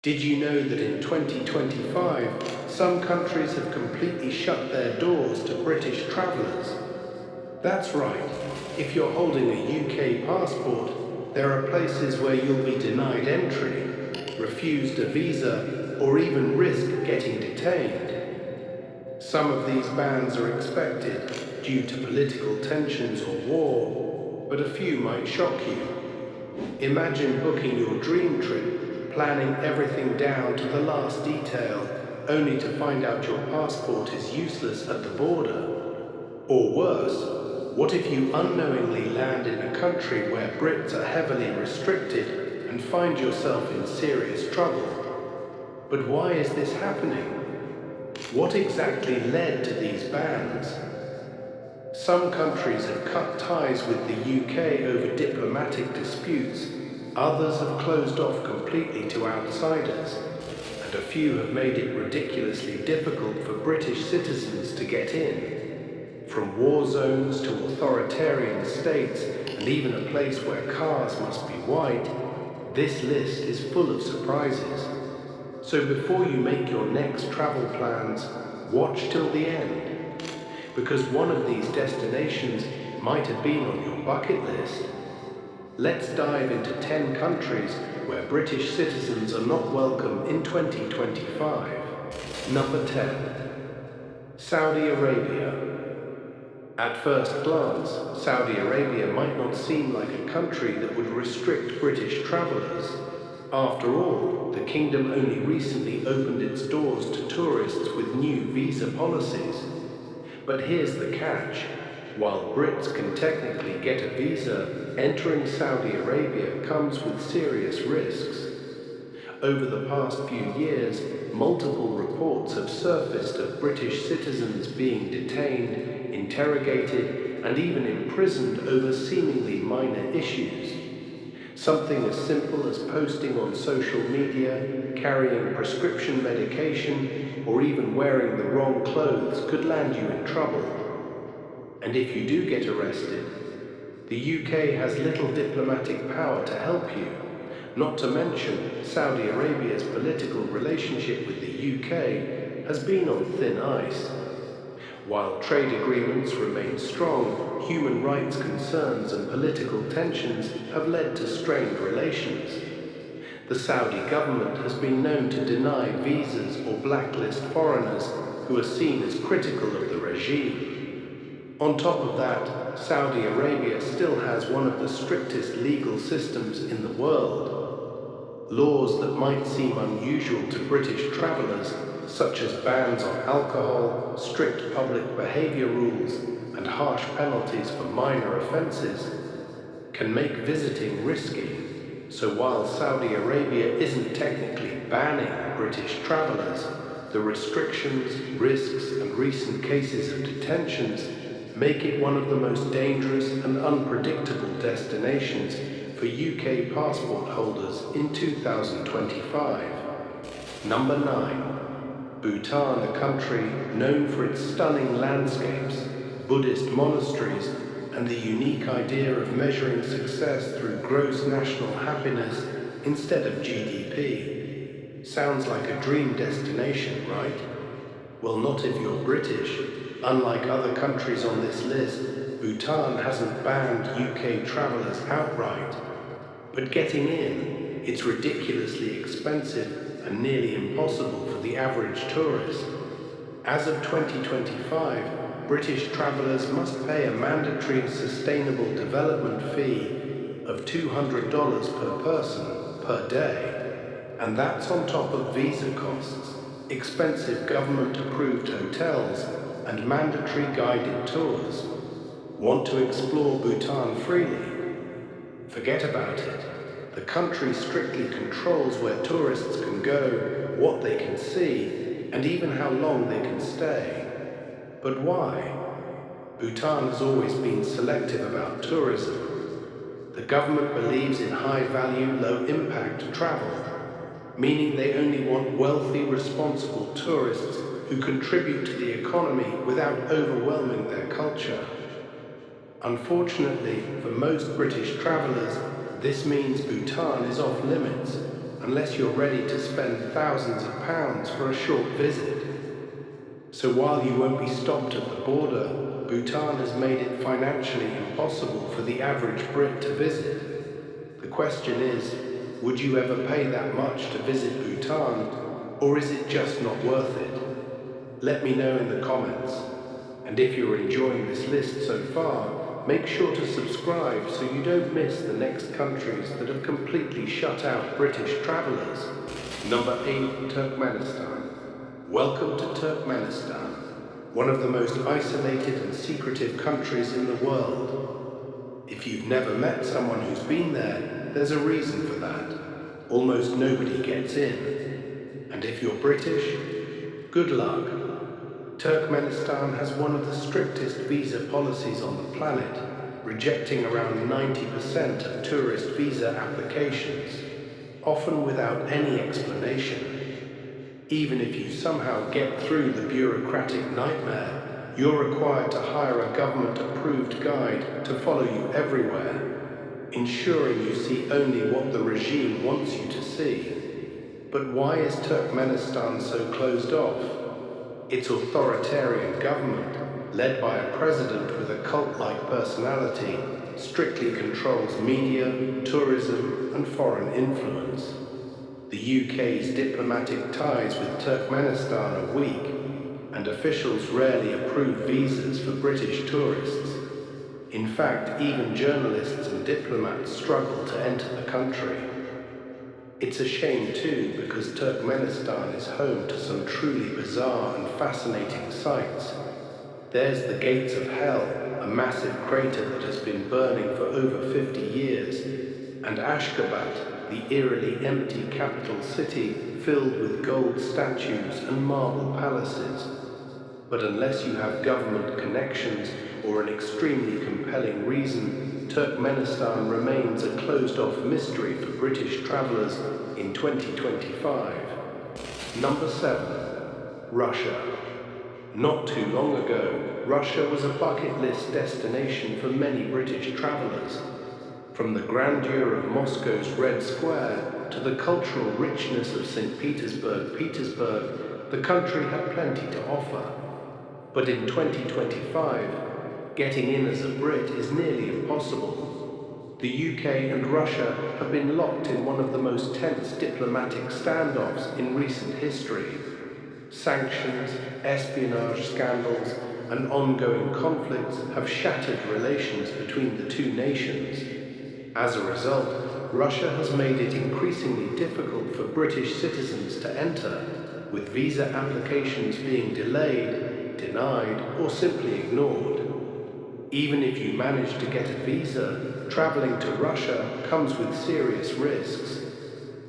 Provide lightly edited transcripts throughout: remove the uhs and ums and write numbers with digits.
Did you know that in 2025, some countries have completely shut their doors to British travellers? That's right. If you're holding a UK passport, there are places where you'll be denied entry, refused a visa, or even risk getting detained. Some of these bans are expected due to political tensions or war, but a few might shock you. Imagine booking your dream trip, planning everything down to the last detail, only to find out your passport is useless at the border. Or worse, what if you unknowingly land in a country where Brits are heavily restricted and find yourself in serious trouble? But why is this happening? What exactly led to these bans? Some countries have cut ties with the UK over diplomatic disputes, others have closed off completely to outsiders, and a few have made it ridiculously difficult for British citizens to get in. From war zones to authoritarian states, and even a place where cars must be white, this list is full of surprises. So before you make your next travel plans, watch till the end. Because one of these destinations might have been on your bucket list. Let's dive into 10 countries where British citizens are not welcome in 2025. Number 10. Saudi Arabia. At first glance, Saudi Arabia might not seem like a country that would restrict British travellers. After all, the kingdom only recently opened its doors to tourists with new visa policies. But here's the catch. While Brits can technically get a visa, entering Saudi Arabia comes with serious risks. Over the past few years, multiple reports have surfaced of British citizens being detained, interrogated, and even imprisoned over seemingly minor issues. Something as simple as posting on social media, carrying prescription medication, or even wearing the wrong clothes could land you in trouble. And if you do get arrested, the UK has little diplomatic power to help you, not to mention Saudi Arabia's political relationship with the UK has been on thin ice. While trade agreements remain strong, human rights concerns and political tensions have led to strained relations. The Saudi government has been known to deny visas or blacklist foreigners who are seen as critical of the regime. On top of that, Saudi Arabia still has one of the strictest legal systems in the world. Laws that might seem unusual to British travellers, such as bans on alcohol, strict public behaviour rules, and harsh penalties for minor offences, can make visiting risky. So while Saudi Arabia isn't technically banning British travellers, the restrictions, risks, and recent cases of detentions make it one of the most dangerous and unpredictable destinations for UK passport holders in 2025. Number 9. Bhutan, a country known for its stunning landscapes, Buddhist monasteries, and the unique idea of measuring success through gross national happiness instead of GDP. Sounds like a dream destination, right? Well, not if you're British. Unlike other countries on this list, Bhutan hasn't banned UK travellers outright. But getting in, it's ridiculously expensive and nearly impossible for the average tourist. As of 2025, British travellers must pay a mandatory Sustainable Development Fee of $200 per person per day. And that's on top of visa costs, expensive government-approved hotels, and mandatory guided tours. Want to explore Bhutan freely? Forget about it. The country strictly controls where tourists can go, what they can see, and even how long they can stay. But why? Bhutan has always been selective about tourism. The government believes in high-value, low-impact travel, meaning they only want wealthy, responsible tourists who contribute to the economy without overwhelming their culture. Unfortunately, for most British travellers, this means Bhutan is off limits, unless you're ready to spend thousands of pounds for a short visit. So while you won't be stopped at the border, Bhutan has made it financially impossible for the average Brit to visit. The question is, would you ever pay that much to visit Bhutan, or is it just not worth it? Let me know in the comments. And if you're enjoying this list so far, make sure to subscribe so you don't miss the next countries that have completely shut out British travellers. Number 8, Turkmenistan. Welcome to Turkmenistan, one of the most isolated and secretive countries in the world. If you've never met someone who's been there, there's a reason for that. Almost nobody gets in. And if you're British, good luck. Turkmenistan has one of the strictest visa policies on the planet, rejecting around 90% of tourist visa applications, often without any explanation. Even if you somehow get through the bureaucratic nightmare, you're required to hire a government-approved guide to follow you everywhere, ensuring you see only what the regime wants you to see. But why is Turkmenistan so closed off? Its authoritarian government, led by a president with a cult-like personality, strictly controls media, tourism, and foreign influence. The UK's diplomatic ties with Turkmenistan are weak, and officials rarely approve visas for British tourists. In fact, even journalists and diplomats struggle to enter the country. It's a shame too, because Turkmenistan is home to some truly bizarre and fascinating sights. There's the Gates of Hell, a massive crater that has been burning for over 50 years, and Ashgabat, the eerily empty capital city filled with gold statues and marble palaces. But unless you have government connections or an extremely compelling reason, Turkmenistan remains a closed-off mystery for British travellers in 2025. Number 7. Russia. Not too long ago, Russia was a bucket list destination for many British travellers. From the grandeur of Moscow's Red Square to the cultural richness of St. Petersburg, the country had plenty to offer. But in 2025, getting in as a Brit is nearly impossible. The UK and Russia have been locked in one of the most tense diplomatic standoffs in recent history. Sanctions, espionage scandals, and ongoing conflicts have shattered relations between the two nations. As a result, Russia has made it increasingly difficult for British citizens to enter, with visa applications being delayed, denied, or simply ignored. Even if you manage to get a visa, travelling to Russia comes with serious risks.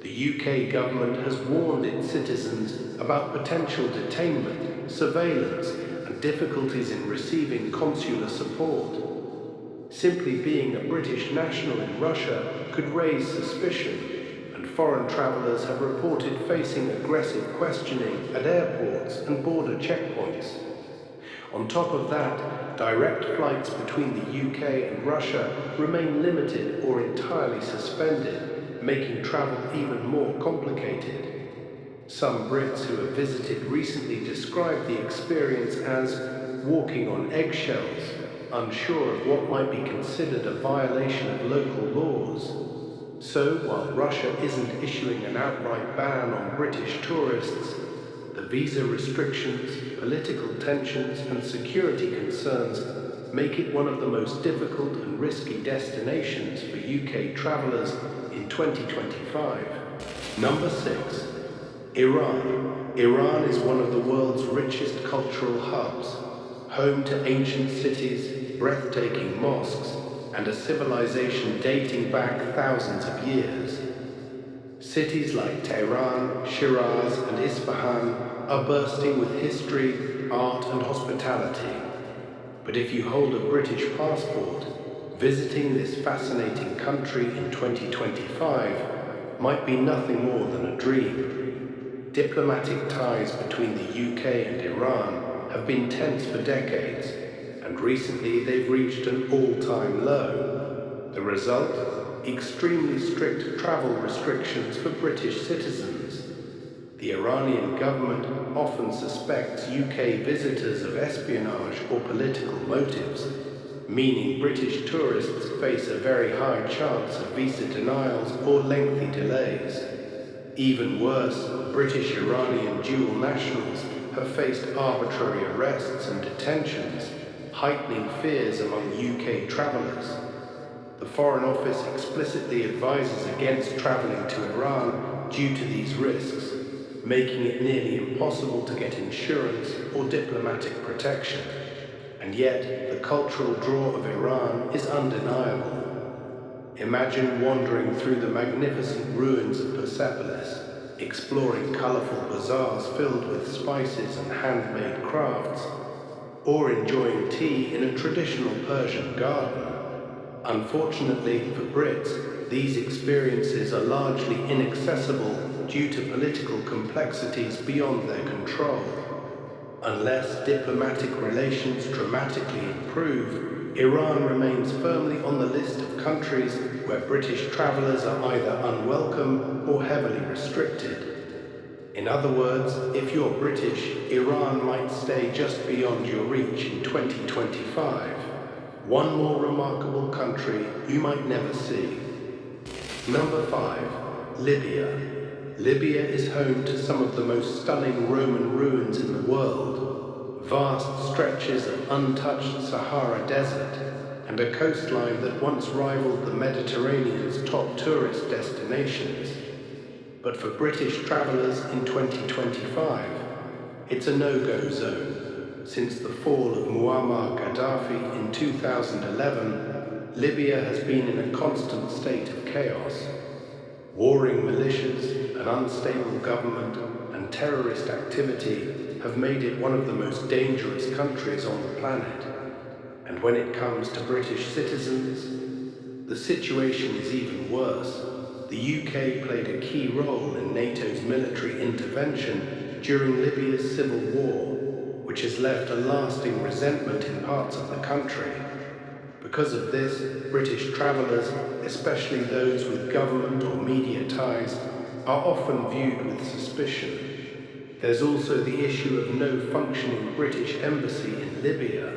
The UK government has warned its citizens about potential detainment, surveillance, and difficulties in receiving consular support. Simply being a British national in Russia could raise suspicion, and foreign travellers have reported facing aggressive questioning at airports and border checkpoints. On top of that, direct flights between the UK and Russia remain limited or entirely suspended, making travel even more complicated. Some Brits who have visited recently described the experience as walking on eggshells, unsure of what might be considered a violation of local laws. So, while Russia isn't issuing an outright ban on British tourists, the visa restrictions, political tensions, and security concerns make it one of the most difficult and risky destinations for UK travellers in 2025. Number 6. Iran. Iran is one of the world's richest cultural hubs, home to ancient cities, breathtaking mosques, and a civilization dating back thousands of years. Cities like Tehran, Shiraz, and Isfahan are bursting with history, art, and hospitality. But if you hold a British passport, visiting this fascinating country in 2025 might be nothing more than a dream. Diplomatic ties between the UK and Iran have been tense for decades, and recently they've reached an all-time low. The result? extremely strict travel restrictions for British citizens. The Iranian government often suspects UK visitors of espionage or political motives, meaning British tourists face a very high chance of visa denials or lengthy delays. Even worse, British Iranian dual nationals have faced arbitrary arrests and detentions, heightening fears among UK travellers. The Foreign Office explicitly advises against travelling to Iran due to these risks, making it nearly impossible to get insurance or diplomatic protection. And yet, the cultural draw of Iran is undeniable. Imagine wandering through the magnificent ruins of Persepolis, exploring colourful bazaars filled with spices and handmade crafts, or enjoying tea in a traditional Persian garden. Unfortunately for Brits, these experiences are largely inaccessible due to political complexities beyond their control. Unless diplomatic relations dramatically improve, Iran remains firmly on the list of countries where British travellers are either unwelcome or heavily restricted. In other words, if you're British, Iran might stay just beyond your reach in 2025. One more remarkable country you might never see. Number 5. Libya. Libya is home to some of the most stunning Roman ruins in the world, vast stretches of untouched Sahara Desert, and a coastline that once rivaled the Mediterranean's top tourist destinations. But for British travellers in 2025, it's a no-go zone. Since the fall of Muammar Gaddafi in 2011, Libya has been in a constant state of chaos. Warring militias, an unstable government, and terrorist activity have made it one of the most dangerous countries on the planet. And when it comes to British citizens, the situation is even worse. The UK played a key role in NATO's military intervention during Libya's civil war, which has left a lasting resentment in parts of the country. Because of this, British travellers, especially those with government or media ties, are often viewed with suspicion. There's also the issue of no functioning British embassy in Libya.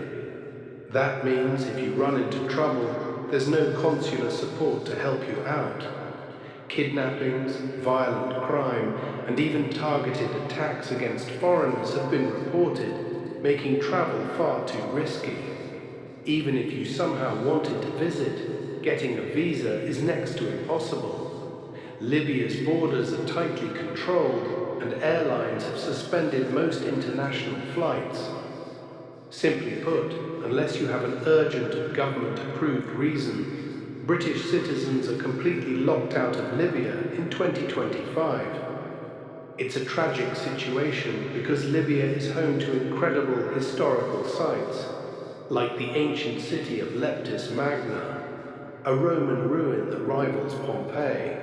That means if you run into trouble, there's no consular support to help you out. Kidnappings, violent crime, and even targeted attacks against foreigners have been reported, making travel far too risky. Even if you somehow wanted to visit, getting a visa is next to impossible. Libya's borders are tightly controlled, and airlines have suspended most international flights. Simply put, unless you have an urgent government-approved reason, British citizens are completely locked out of Libya in 2025. It's a tragic situation because Libya is home to incredible historical sites, like the ancient city of Leptis Magna, a Roman ruin that rivals Pompeii.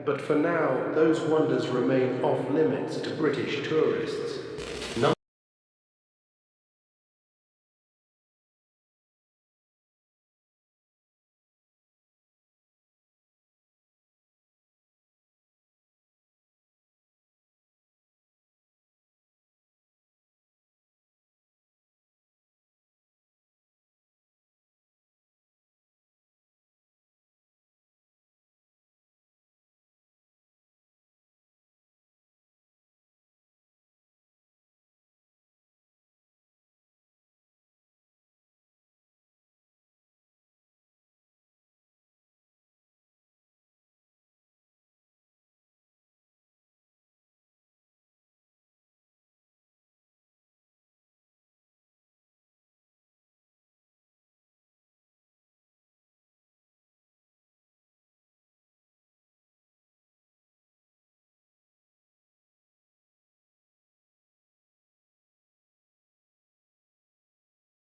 But for now, those wonders remain off-limits to British tourists.